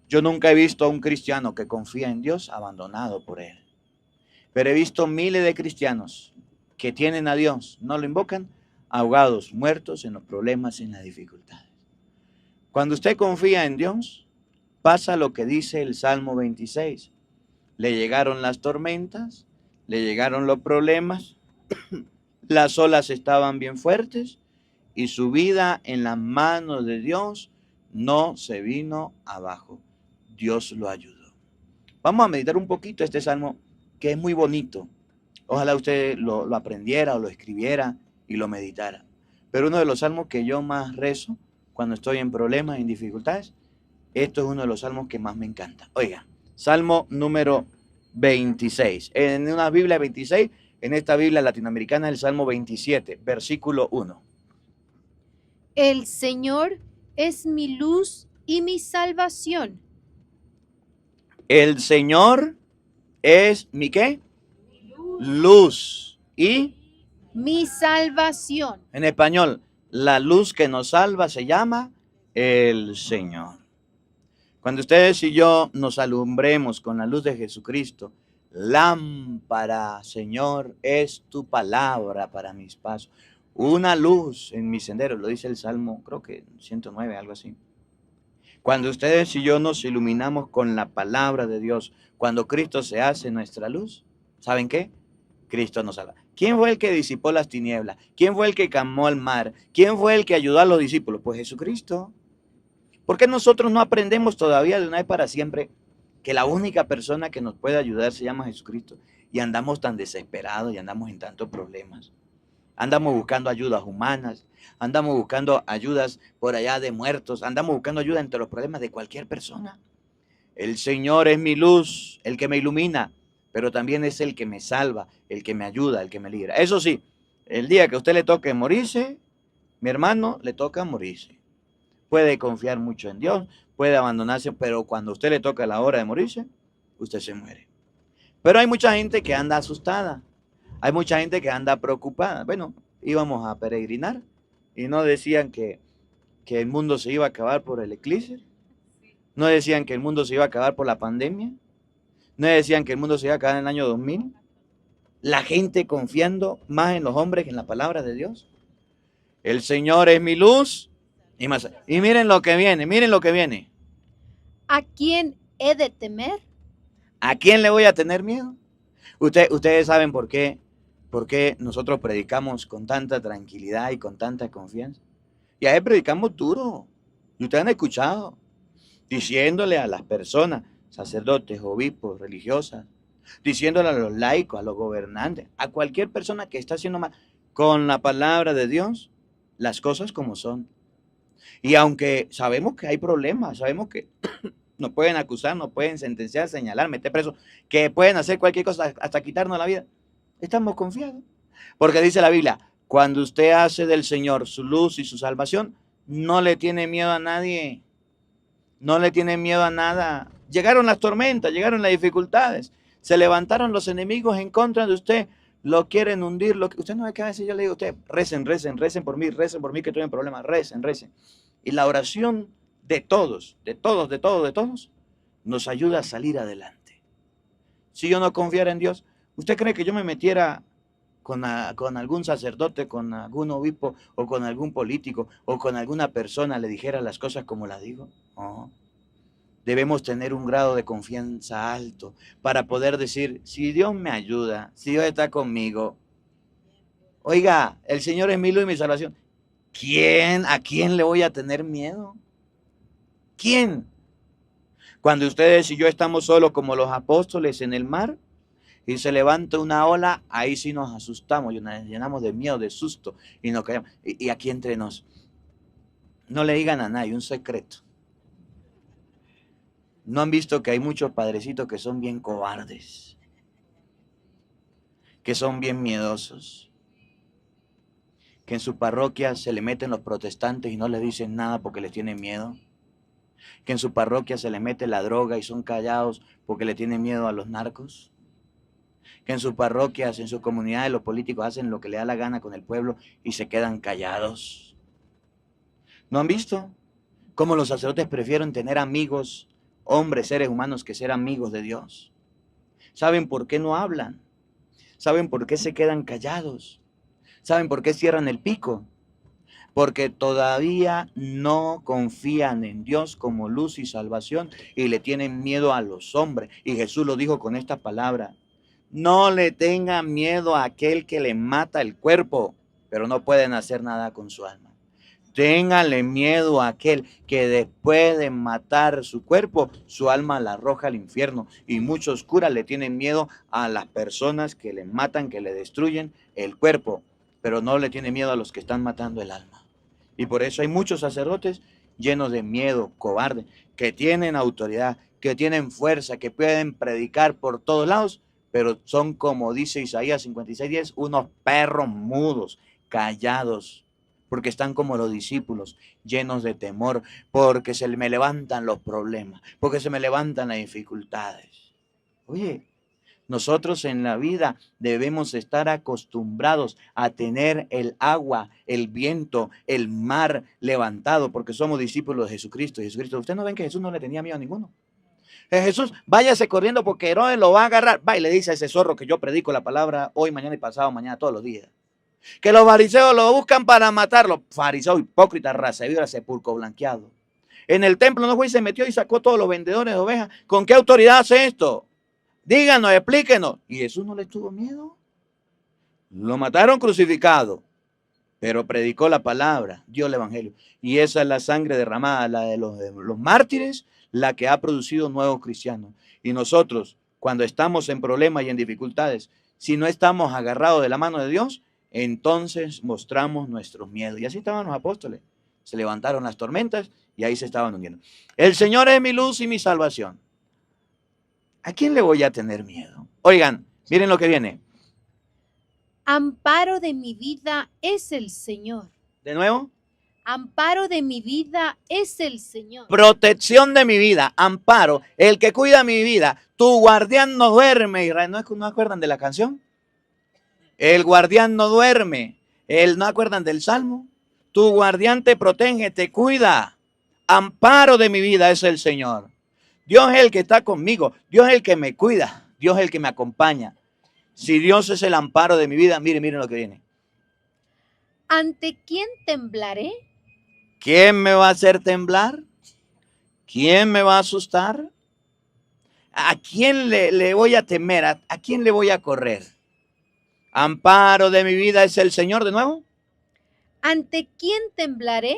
Yo nunca he visto a un cristiano que confía en Dios abandonado por Él. Pero he visto miles de cristianos que tienen a Dios, no lo invocan, ahogados, muertos en los problemas, en las dificultades. Cuando usted confía en Dios, pasa lo que dice el Salmo 26. Le llegaron las tormentas, le llegaron los problemas, las olas estaban bien fuertes y su vida en las manos de Dios no se vino abajo. Dios lo ayudó. Vamos a meditar un poquito este salmo que es muy bonito. Ojalá usted lo aprendiera o lo escribiera y lo meditara. Pero uno de los salmos que yo más rezo cuando estoy en problemas, en dificultades, esto es uno de los salmos que más me encanta. Oiga, Salmo número 26. En una Biblia 26, en esta Biblia latinoamericana el Salmo 27, versículo 1. El Señor es mi luz y mi salvación. El Señor es mi ¿qué? Luz y mi salvación. En español, la luz que nos salva se llama el Señor. Cuando ustedes y yo nos alumbremos con la luz de Jesucristo, lámpara, Señor, es tu palabra para mis pasos. Una luz en mi sendero, lo dice el Salmo, creo que 109, algo así. Cuando ustedes y yo nos iluminamos con la palabra de Dios, cuando Cristo se hace nuestra luz, ¿saben qué? Cristo nos salva. ¿Quién fue el que disipó las tinieblas? ¿Quién fue el que calmó al mar? ¿Quién fue el que ayudó a los discípulos? Pues Jesucristo. ¿Por qué nosotros no aprendemos todavía de una vez para siempre que la única persona que nos puede ayudar se llama Jesucristo? Y andamos tan desesperados y andamos en tantos problemas. Andamos buscando ayudas humanas, andamos buscando ayudas por allá de muertos, andamos buscando ayuda entre los problemas de cualquier persona. El Señor es mi luz, el que me ilumina, pero también es el que me salva, el que me ayuda, el que me libra. Eso sí, el día que a usted le toque morirse, mi hermano, le toca morirse. Puede confiar mucho en Dios, puede abandonarse, pero cuando a usted le toca la hora de morirse, usted se muere. Pero hay mucha gente que anda asustada, hay mucha gente que anda preocupada. Bueno, íbamos a peregrinar y no decían que el mundo se iba a acabar por el eclipse, no decían que el mundo se iba a acabar por la pandemia, no decían que el mundo se iba a acabar en el año 2000. La gente confiando más en los hombres que en la palabra de Dios. El Señor es mi luz y más. Y miren lo que viene, miren lo que viene. ¿A quién he de temer? ¿A quién le voy a tener miedo? Ustedes saben por qué nosotros predicamos con tanta tranquilidad y con tanta confianza. Y a veces predicamos duro. Y ustedes han escuchado, diciéndole a las personas, sacerdotes, obispos, religiosas, diciéndole a los laicos, a los gobernantes, a cualquier persona que está haciendo mal, con la palabra de Dios, las cosas como son. Y aunque sabemos que hay problemas, sabemos que nos pueden acusar, nos pueden sentenciar, señalar, meter preso, que pueden hacer cualquier cosa hasta quitarnos la vida, estamos confiados. Porque dice la Biblia, cuando usted hace del Señor su luz y su salvación, no le tiene miedo a nadie, no le tiene miedo a nada. Llegaron las tormentas, llegaron las dificultades, se levantaron los enemigos en contra de usted, lo quieren hundir. Usted no ve qué hace, yo le digo a usted, recen, recen, recen por mí que estoy en problemas, recen, recen. Y la oración de todos, de todos, de todos, de todos, nos ayuda a salir adelante. Si yo no confiara en Dios, ¿usted cree que yo me metiera con algún sacerdote, con algún obispo o con algún político o con alguna persona, le dijera las cosas como las digo? No. Debemos tener un grado de confianza alto para poder decir, si Dios me ayuda, si Dios está conmigo, oiga, el Señor es mi luz y mi salvación. ¿A quién le voy a tener miedo? ¿Quién? Cuando ustedes y yo estamos solos como los apóstoles en el mar y se levanta una ola, ahí sí nos asustamos y nos llenamos de miedo, de susto y nos callamos. Y aquí entre nos, no le digan a nadie, un secreto. ¿No han visto que hay muchos padrecitos que son bien cobardes? Que son bien miedosos. Que en su parroquia se le meten los protestantes y no le dicen nada porque les tienen miedo. Que en su parroquia se le mete la droga y son callados porque le tienen miedo a los narcos. Que en sus parroquias, en sus comunidades, los políticos hacen lo que le da la gana con el pueblo y se quedan callados. ¿No han visto cómo los sacerdotes prefieren tener amigos, hombres, seres humanos, que ser amigos de Dios? ¿Saben por qué no hablan? ¿Saben por qué se quedan callados? ¿Saben por qué cierran el pico? Porque todavía no confían en Dios como luz y salvación y le tienen miedo a los hombres. Y Jesús lo dijo con esta palabra: no le tengan miedo a aquel que le mata el cuerpo, pero no pueden hacer nada con su alma. Ténganle miedo a aquel que después de matar su cuerpo, su alma la arroja al infierno. Y muchos curas le tienen miedo a las personas que le matan, que le destruyen el cuerpo, pero no le tienen miedo a los que están matando el alma. Y por eso hay muchos sacerdotes llenos de miedo, cobardes, que tienen autoridad, que tienen fuerza, que pueden predicar por todos lados, pero son, como dice Isaías 56:10, unos perros mudos, callados, porque están como los discípulos, llenos de temor, porque se me levantan los problemas, porque se me levantan las dificultades. Oye, nosotros en la vida debemos estar acostumbrados a tener el agua, el viento, el mar levantado, porque somos discípulos de Jesucristo. Jesucristo, ¿ustedes no ven que Jesús no le tenía miedo a ninguno? Jesús, váyase corriendo porque Herodes lo va a agarrar. Va y le dice a ese zorro que yo predico la palabra hoy, mañana y pasado, mañana, todos los días. Que los fariseos lo buscan para matarlo. Fariseo, hipócrita, raza de víbora, sepulcro blanqueado. En el templo no fue y se metió y sacó todos los vendedores de ovejas. ¿Con qué autoridad hace esto? Díganos, explíquenos. Y Jesús no le tuvo miedo. Lo mataron crucificado, pero predicó la palabra, dio el evangelio. Y esa es la sangre derramada, la de los mártires, la que ha producido nuevos cristianos. Y nosotros, cuando estamos en problemas y en dificultades, si no estamos agarrados de la mano de Dios, entonces mostramos nuestros miedos. Y así estaban los apóstoles. Se levantaron las tormentas y ahí se estaban hundiendo. El Señor es mi luz y mi salvación. ¿A quién le voy a tener miedo? Oigan, miren lo que viene. Amparo de mi vida es el Señor. De nuevo. Amparo de mi vida es el Señor. Protección de mi vida, amparo, el que cuida mi vida. Tu guardián no duerme, Israel. ¿No acuerdan de la canción? El guardián no duerme. ¿No acuerdan del Salmo? Tu guardián te protege, te cuida. Amparo de mi vida es el Señor. Dios es el que está conmigo. Dios es el que me cuida. Dios es el que me acompaña. Si Dios es el amparo de mi vida, miren lo que viene. ¿Ante quién temblaré? ¿Quién me va a hacer temblar? ¿Quién me va a asustar? ¿A quién le voy a temer? ¿A quién le voy a correr? Amparo de mi vida es el Señor. De nuevo. ¿Ante quién temblaré?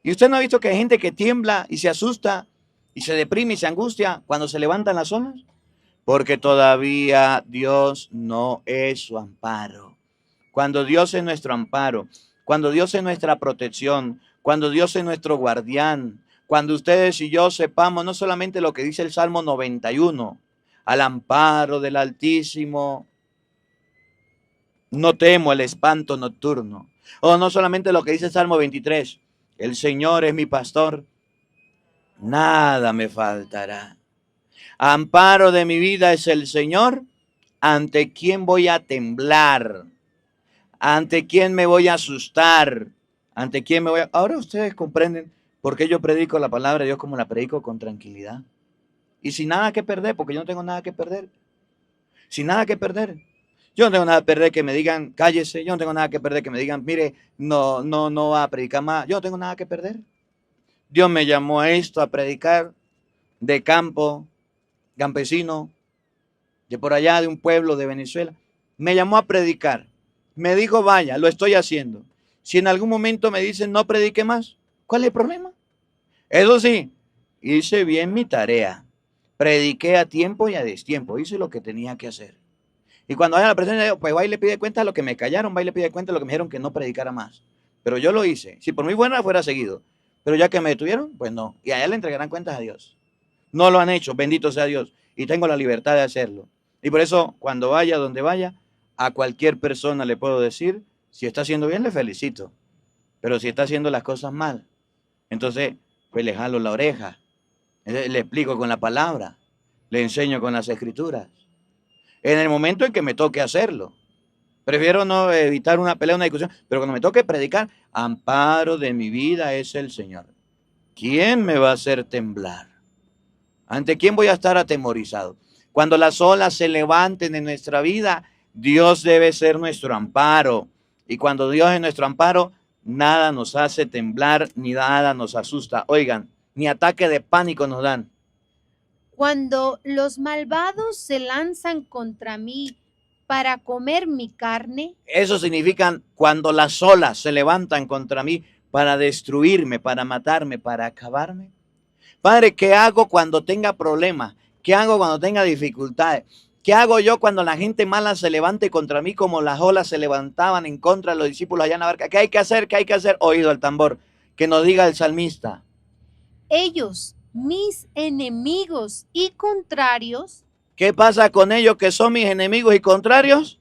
¿Y usted no ha visto que hay gente que tiembla y se asusta y se deprime y se angustia cuando se levantan las olas? Porque todavía Dios no es su amparo. Cuando Dios es nuestro amparo, cuando Dios es nuestra protección, cuando Dios es nuestro guardián, cuando ustedes y yo sepamos no solamente lo que dice el Salmo 91, al amparo del Altísimo no temo el espanto nocturno, o no solamente lo que dice el Salmo 23, El Señor es mi pastor, nada me faltará. Amparo de mi vida es el Señor, ¿ante quién voy a temblar? ¿Ante quién me voy a asustar? ¿Ante quién me voy a...? Ahora ustedes comprenden por qué yo predico la palabra de Dios como la predico con tranquilidad. Y sin nada que perder, porque yo no tengo nada que perder. Sin nada que perder. Yo no tengo nada que perder que me digan, cállese. Yo no tengo nada que perder que me digan, mire, no va a predicar más. Yo no tengo nada que perder. Dios me llamó a esto, a predicar de campo, campesino, de por allá, de un pueblo de Venezuela. Me llamó a predicar. Me dijo, vaya, lo estoy haciendo. Si en algún momento me dicen, no predique más, ¿cuál es el problema? Eso sí, hice bien mi tarea. Prediqué a tiempo y a destiempo. Hice lo que tenía que hacer. Y cuando vaya a la presencia de Dios, pues va y le pide cuenta a lo que me callaron, va y le pide cuenta a lo que me dijeron que no predicara más. Pero yo lo hice. Si por mí buena fuera seguido. Pero ya que me detuvieron, pues no. Y allá le entregarán cuentas a Dios. No lo han hecho, bendito sea Dios. Y tengo la libertad de hacerlo. Y por eso, cuando vaya, donde vaya, a cualquier persona le puedo decir, si está haciendo bien, le felicito. Pero si está haciendo las cosas mal, entonces, pues le jalo la oreja. Le explico con la palabra. Le enseño con las escrituras. En el momento en que me toque hacerlo. Prefiero no evitar una pelea, una discusión. Pero cuando me toque predicar, amparo de mi vida es el Señor. ¿Quién me va a hacer temblar? ¿Ante quién voy a estar atemorizado? Cuando las olas se levanten en nuestra vida, Dios debe ser nuestro amparo. Y cuando Dios es nuestro amparo, nada nos hace temblar, ni nada nos asusta. Oigan, ni ataque de pánico nos dan. Cuando los malvados se lanzan contra mí para comer mi carne, Eso significa cuando las olas se levantan contra mí para destruirme, para matarme, para acabarme. Padre, ¿qué hago cuando tenga problemas? ¿Qué hago cuando tenga dificultades? ¿Qué hago yo cuando la gente mala se levante contra mí como las olas se levantaban en contra de los discípulos allá en la barca? ¿Qué hay que hacer? ¿Qué hay que hacer? Oído al tambor. Que nos diga el salmista. ellos, mis enemigos y contrarios, ¿Qué pasa con ellos que son mis enemigos y contrarios?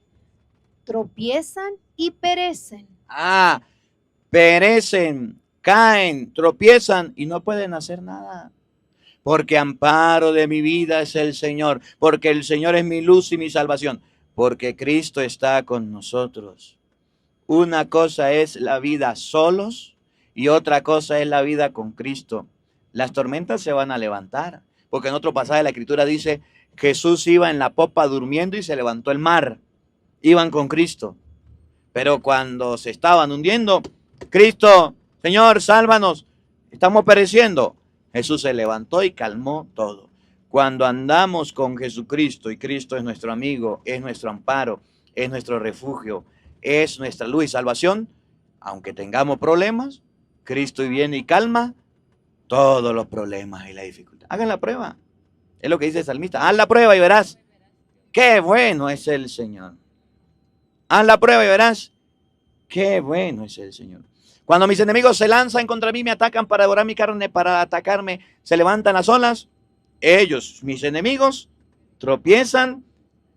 tropiezan y perecen. Perecen, caen, tropiezan y no pueden hacer nada. Porque amparo de mi vida es el Señor, porque el Señor es mi luz y mi salvación, porque Cristo está con nosotros. Una cosa es la vida solos y otra cosa es la vida con Cristo. Las tormentas se van a levantar, porque en otro pasaje de la Escritura dice, Jesús iba en la popa durmiendo y se levantó el mar. Iban con Cristo. Pero cuando se estaban hundiendo, Cristo, Señor, sálvanos, estamos pereciendo. Jesús se levantó y calmó todo. Cuando andamos con Jesucristo y Cristo es nuestro amigo, es nuestro amparo, es nuestro refugio, es nuestra luz y salvación, aunque tengamos problemas, Cristo viene y calma todos los problemas y la dificultad. Hagan la prueba. Es lo que dice el salmista. Haz la prueba y verás qué bueno es el Señor. Haz la prueba y verás qué bueno es el Señor. Cuando mis enemigos se lanzan contra mí, me atacan para devorar mi carne, para atacarme, se levantan las olas, ellos, mis enemigos, tropiezan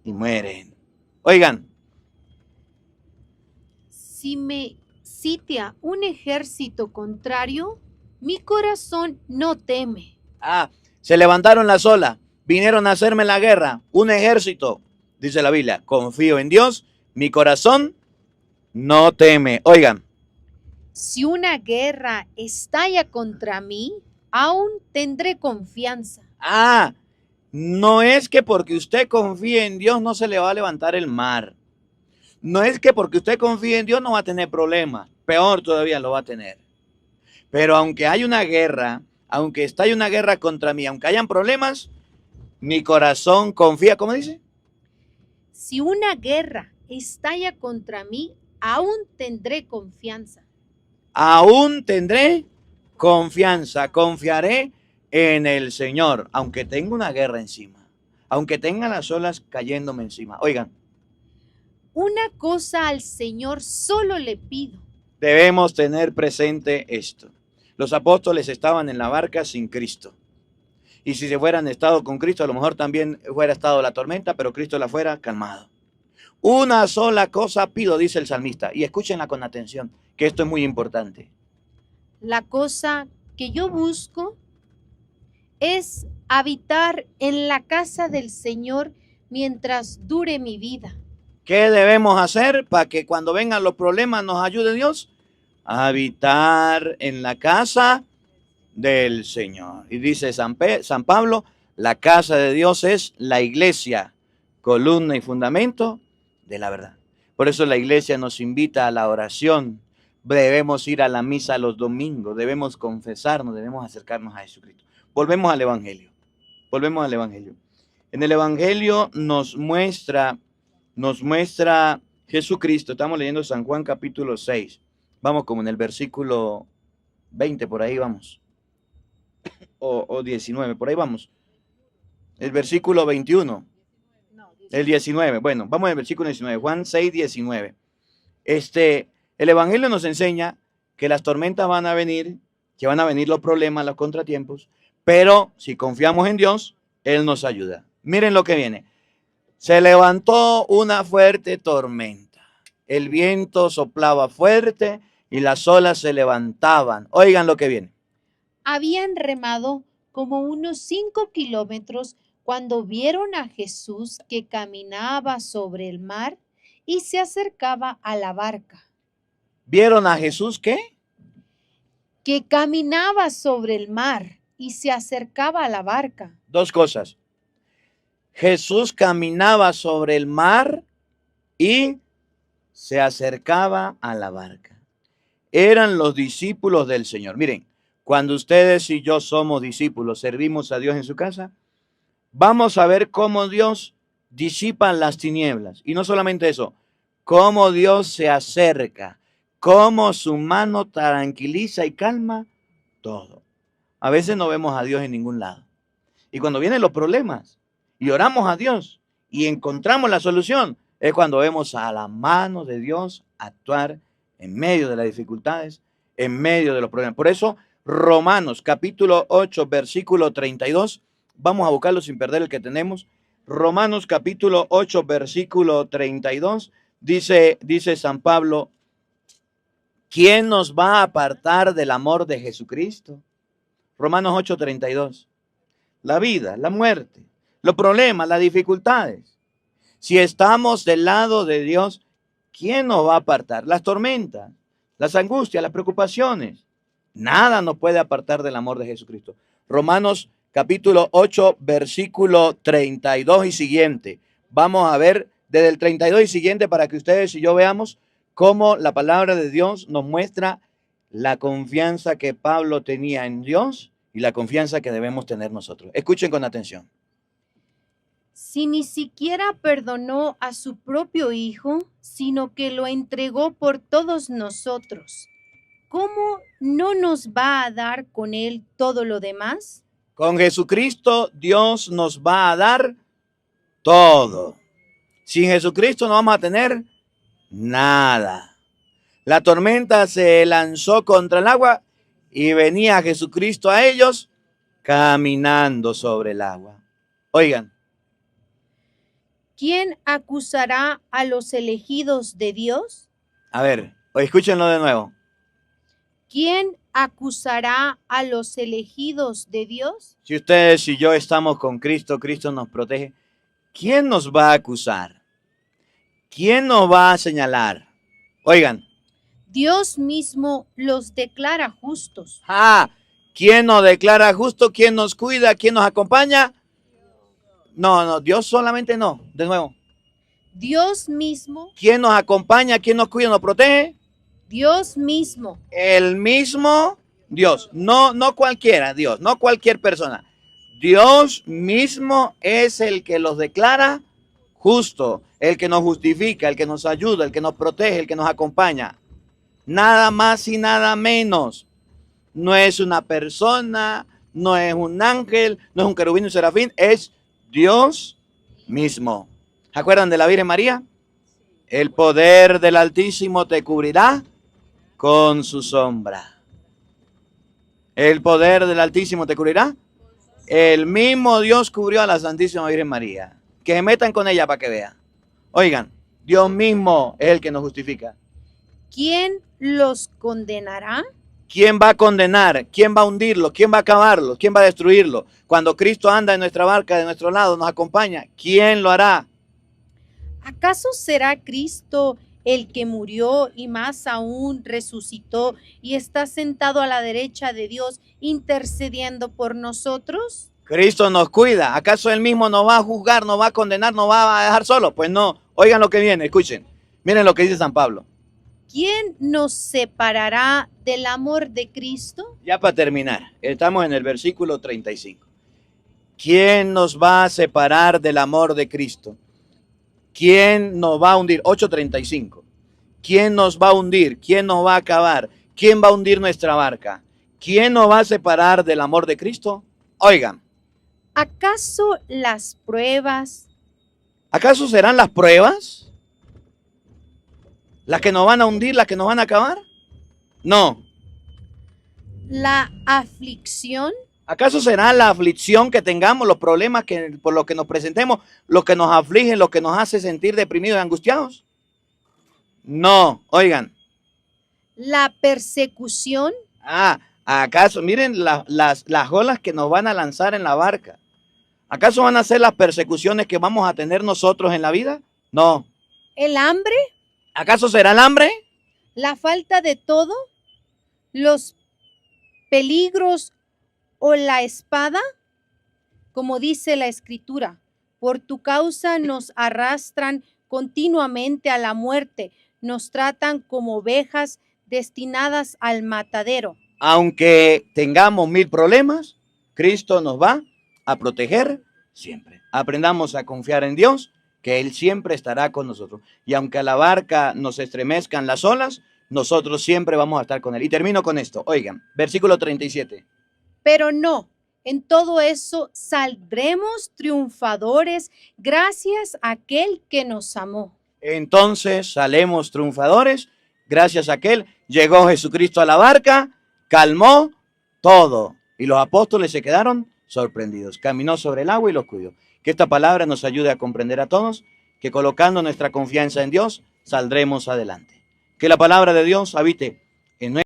y mueren. Oigan. Si me sitia un ejército contrario, mi corazón no teme. Se levantaron las olas, vinieron a hacerme la guerra, un ejército, dice la Biblia, confío en Dios, mi corazón no teme. Oigan. Si una guerra estalla contra mí, aún tendré confianza. No es que porque usted confíe en Dios no se le va a levantar el mar. No es que porque usted confíe en Dios no va a tener problemas. Peor todavía lo va a tener. Pero aunque hay una guerra, aunque estalle una guerra contra mí, aunque hayan problemas, mi corazón confía. ¿Cómo dice? Si una guerra estalla contra mí, aún tendré confianza. Aún tendré confianza, confiaré en el Señor, aunque tenga una guerra encima, aunque tenga las olas cayéndome encima. Oigan. Una cosa al Señor solo le pido. Debemos tener presente esto. Los apóstoles estaban en la barca sin Cristo. Y si se hubieran estado con Cristo, a lo mejor también hubiera estado la tormenta, pero Cristo la fuera calmado. Una sola cosa pido, dice el salmista, y escúchenla con atención, que esto es muy importante. La cosa que yo busco es habitar en la casa del Señor mientras dure mi vida. ¿Qué debemos hacer para que cuando vengan los problemas nos ayude Dios? Habitar en la casa del Señor. Y dice San Pablo, la casa de Dios es la iglesia, columna y fundamento de la verdad. Por eso la iglesia nos invita a la oración. Debemos ir a la misa los domingos, debemos confesarnos, debemos acercarnos a Jesucristo. Volvemos al Evangelio. Volvemos al Evangelio. En el Evangelio nos muestra Jesucristo. Estamos leyendo San Juan capítulo 6. Vamos como en el versículo 20, por ahí vamos. O 19, por ahí vamos. El versículo 21. El 19. Bueno, vamos al versículo 19. Juan 6, 19. El Evangelio nos enseña que las tormentas van a venir, que van a venir los problemas, los contratiempos, pero si confiamos en Dios, Él nos ayuda. Miren lo que viene. Se levantó una fuerte tormenta. El viento soplaba fuerte y las olas se levantaban. Oigan lo que viene. Habían remado como unos 5 kilómetros cuando vieron a Jesús que caminaba sobre el mar y se acercaba a la barca. ¿Vieron a Jesús qué? Que caminaba sobre el mar y se acercaba a la barca. Dos cosas. Jesús caminaba sobre el mar y se acercaba a la barca. Eran los discípulos del Señor. Miren, cuando ustedes y yo somos discípulos, servimos a Dios en su casa, vamos a ver cómo Dios disipa las tinieblas. Y no solamente eso, cómo Dios se acerca, cómo su mano tranquiliza y calma todo. A veces no vemos a Dios en ningún lado. Y cuando vienen los problemas y oramos a Dios y encontramos la solución, es cuando vemos a la mano de Dios actuar en medio de las dificultades, en medio de los problemas. Por eso, Romanos capítulo 8, versículo 32, vamos a buscarlo sin perder el que tenemos. Romanos capítulo 8, versículo 32, dice San Pablo, ¿quién nos va a apartar del amor de Jesucristo? Romanos 8, 32. La vida, la muerte, los problemas, las dificultades. Si estamos del lado de Dios, ¿quién nos va a apartar? Las tormentas, las angustias, las preocupaciones. Nada nos puede apartar del amor de Jesucristo. Romanos capítulo 8, versículo 32 y siguiente. Vamos a ver desde el 32 y siguiente para que ustedes y yo veamos cómo la palabra de Dios nos muestra la confianza que Pablo tenía en Dios y la confianza que debemos tener nosotros. Escuchen con atención. Si ni siquiera perdonó a su propio Hijo, sino que lo entregó por todos nosotros, ¿cómo no nos va a dar con Él todo lo demás? Con Jesucristo Dios nos va a dar todo. Sin Jesucristo no vamos a tener nada. La tormenta se lanzó contra el agua y venía Jesucristo a ellos caminando sobre el agua. Oigan. ¿Quién acusará a los elegidos de Dios? A ver, escúchenlo de nuevo. ¿Quién acusará a los elegidos de Dios? Si ustedes y yo estamos con Cristo, Cristo nos protege. ¿Quién nos va a acusar? ¿Quién nos va a señalar? Oigan. Dios mismo los declara justos. ¿Quién nos declara justo? ¿Quién nos cuida? ¿Quién nos acompaña? No, Dios solamente no. De nuevo. Dios mismo. ¿Quién nos acompaña? ¿Quién nos cuida? ¿Nos protege? Dios mismo. El mismo Dios. No cualquiera Dios, no cualquier persona. Dios mismo es el que los declara justo, el que nos justifica, el que nos ayuda, el que nos protege, el que nos acompaña. Nada más y nada menos. No es una persona, no es un ángel, no es un querubín y un serafín, es Dios mismo. ¿Se acuerdan de la Virgen María? El poder del Altísimo te cubrirá con su sombra. El poder del Altísimo te cubrirá. El mismo Dios cubrió a la Santísima Virgen María. Que se metan con ella para que vean. Oigan, Dios mismo es el que nos justifica. ¿Quién los condenará? ¿Quién va a condenar? ¿Quién va a hundirlo? ¿Quién va a acabarlo? ¿Quién va a destruirlo? Cuando Cristo anda en nuestra barca, de nuestro lado, nos acompaña, ¿quién lo hará? ¿Acaso será Cristo el que murió y más aún resucitó y está sentado a la derecha de Dios intercediendo por nosotros? Cristo nos cuida. ¿Acaso Él mismo nos va a juzgar, nos va a condenar, nos va a dejar solo? Pues no. Oigan lo que viene, escuchen. Miren lo que dice San Pablo. ¿Quién nos separará del amor de Cristo? Ya para terminar, estamos en el versículo 35. ¿Quién nos va a separar del amor de Cristo? ¿Quién nos va a hundir? 8:35. ¿Quién nos va a hundir? ¿Quién nos va a acabar? ¿Quién va a hundir nuestra barca? ¿Quién nos va a separar del amor de Cristo? Oigan, ¿Acaso las pruebas, ¿acaso serán las pruebas las que nos van a hundir, las que nos van a acabar? No. la aflicción, ¿Acaso será la aflicción que tengamos, los problemas por los que nos presentemos, lo que nos aflige, lo que nos hace sentir deprimidos y angustiados? No, oigan. la persecución, ¿Acaso? Miren las olas que nos van a lanzar en la barca. ¿Acaso van a ser las persecuciones que vamos a tener nosotros en la vida? No. el hambre, ¿Acaso será el hambre? la falta de todo, los peligros o la espada? Como dice la Escritura, por tu causa nos arrastran continuamente a la muerte, nos tratan como ovejas destinadas al matadero. Aunque tengamos 1000 problemas, Cristo nos va a proteger siempre. Aprendamos a confiar en Dios, que Él siempre estará con nosotros. Y aunque a la barca nos estremezcan las olas, nosotros siempre vamos a estar con Él. Y termino con esto. Oigan, versículo 37. Pero no, en todo eso saldremos triunfadores gracias a aquel que nos amó. Entonces salemos triunfadores, gracias a aquel. Llegó Jesucristo a la barca, calmó todo. Y los apóstoles se quedaron sorprendidos. Caminó sobre el agua y los cuidó. Que esta palabra nos ayude a comprender a todos que colocando nuestra confianza en Dios, saldremos adelante. Que la palabra de Dios habite en nuestra